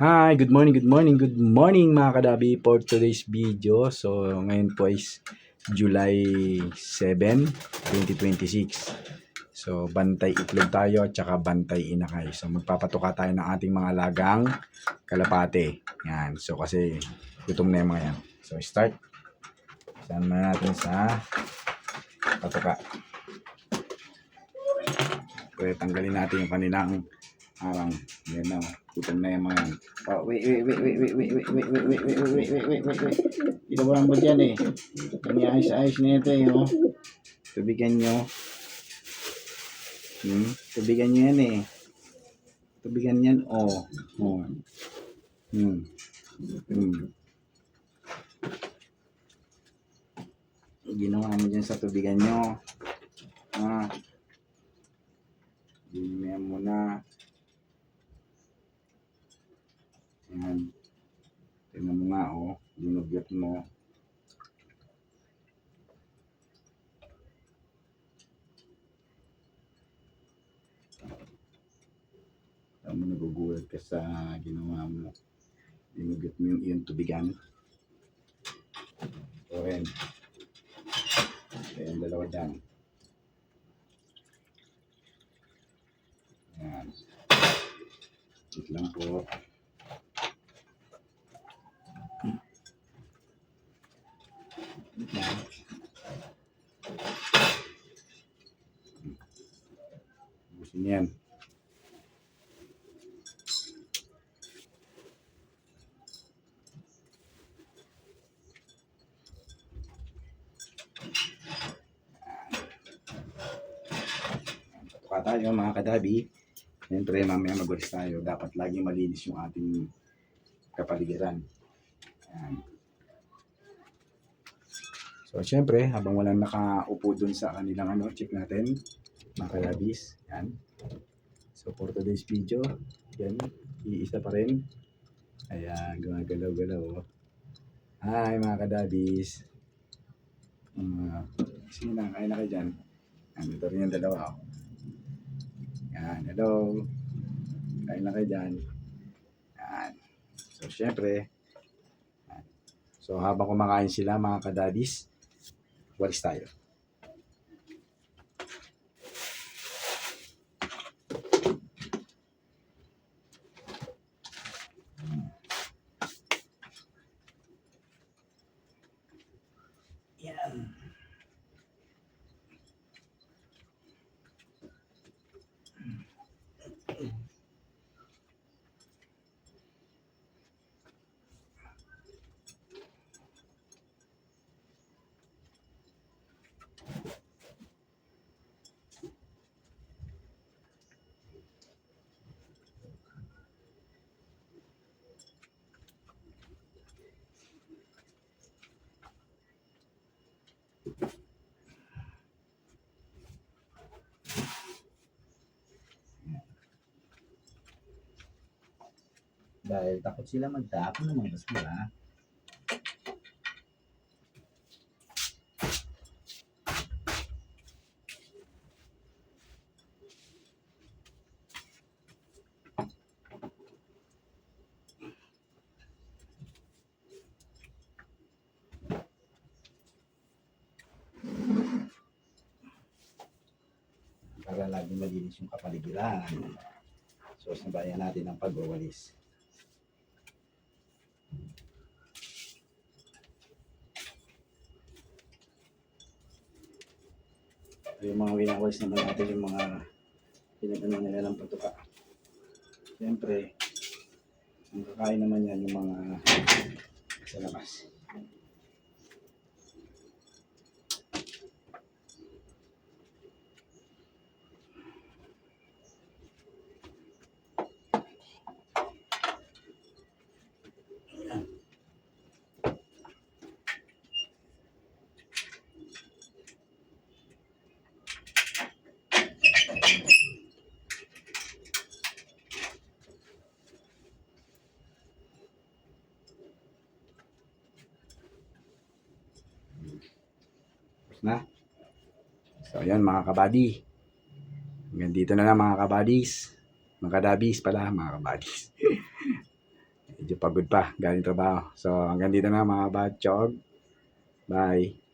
Hi, good morning mga kadabi for today's video. So, ngayon po is July 7, 2026. So, bantay itlog tayo at saka bantay inakay. So, magpapatuka tayo ng ating mga alagang kalapate. Yan. So, kasi gutom na yung mga yan. So, start. Saan natin sa patuka. Pwede tanggalin natin yung kanilang harang. Yan na. Gutom na yung mga yan. Oh, wait. Inawalan mo dyan eh. Ayos na ito eh. Oh. Tubigan nyo. Tubigan nyo yan eh. Tubigan yan. Oh. Ginawa mo dyan sa tubigan nyo. Ginawa mo na. Ayan. Tingnan mo nga oh. Ginugyot mo. Alam mo, nagugulat ka sa ginawa mo. Ginugyot mo yung iyong tubigan. So, ayan. Ayan, dalawa dyan. Ayan. Wait lang po. Ayan. Busin yan. Patuka tayo mga kadabi. Siyempre mamaya magulis tayo. Dapat lagi malinis yung ating kapaligiran. Ayan. So siyempre habang walang nakaupo dun sa kanilang check natin mga kadabis. Ayan. So for today's video, yan, iisa pa rin. Ayan, gumagalaw-galaw. Oh. Hi mga kadabis. Sige na, kaya na kayo dyan. Ayan, ito rin yung dalawa. Oh. Ayan, hello. Kaya na kayo dyan. Ayan. So syempre, ayan. So habang kumakain sila mga kadabis, walis tayo. Yan. Dahil takot sila magtapon ng mga basura. Para lagi malinis yung kapaligiran. So, sabayan natin ang pagwawalis. Yung mga winawalis naman natin yung mga pinagano nila ng patuka. Siyempre, ang kakain naman yan yung mga sa labas. Na. So, ayan mga kabady. Hanggang dito na lang mga kabadis. Mga kadabis pala, mga kabadis. medyo pagod pa galing trabaho. So hanggang dito na mga batchog. Bye.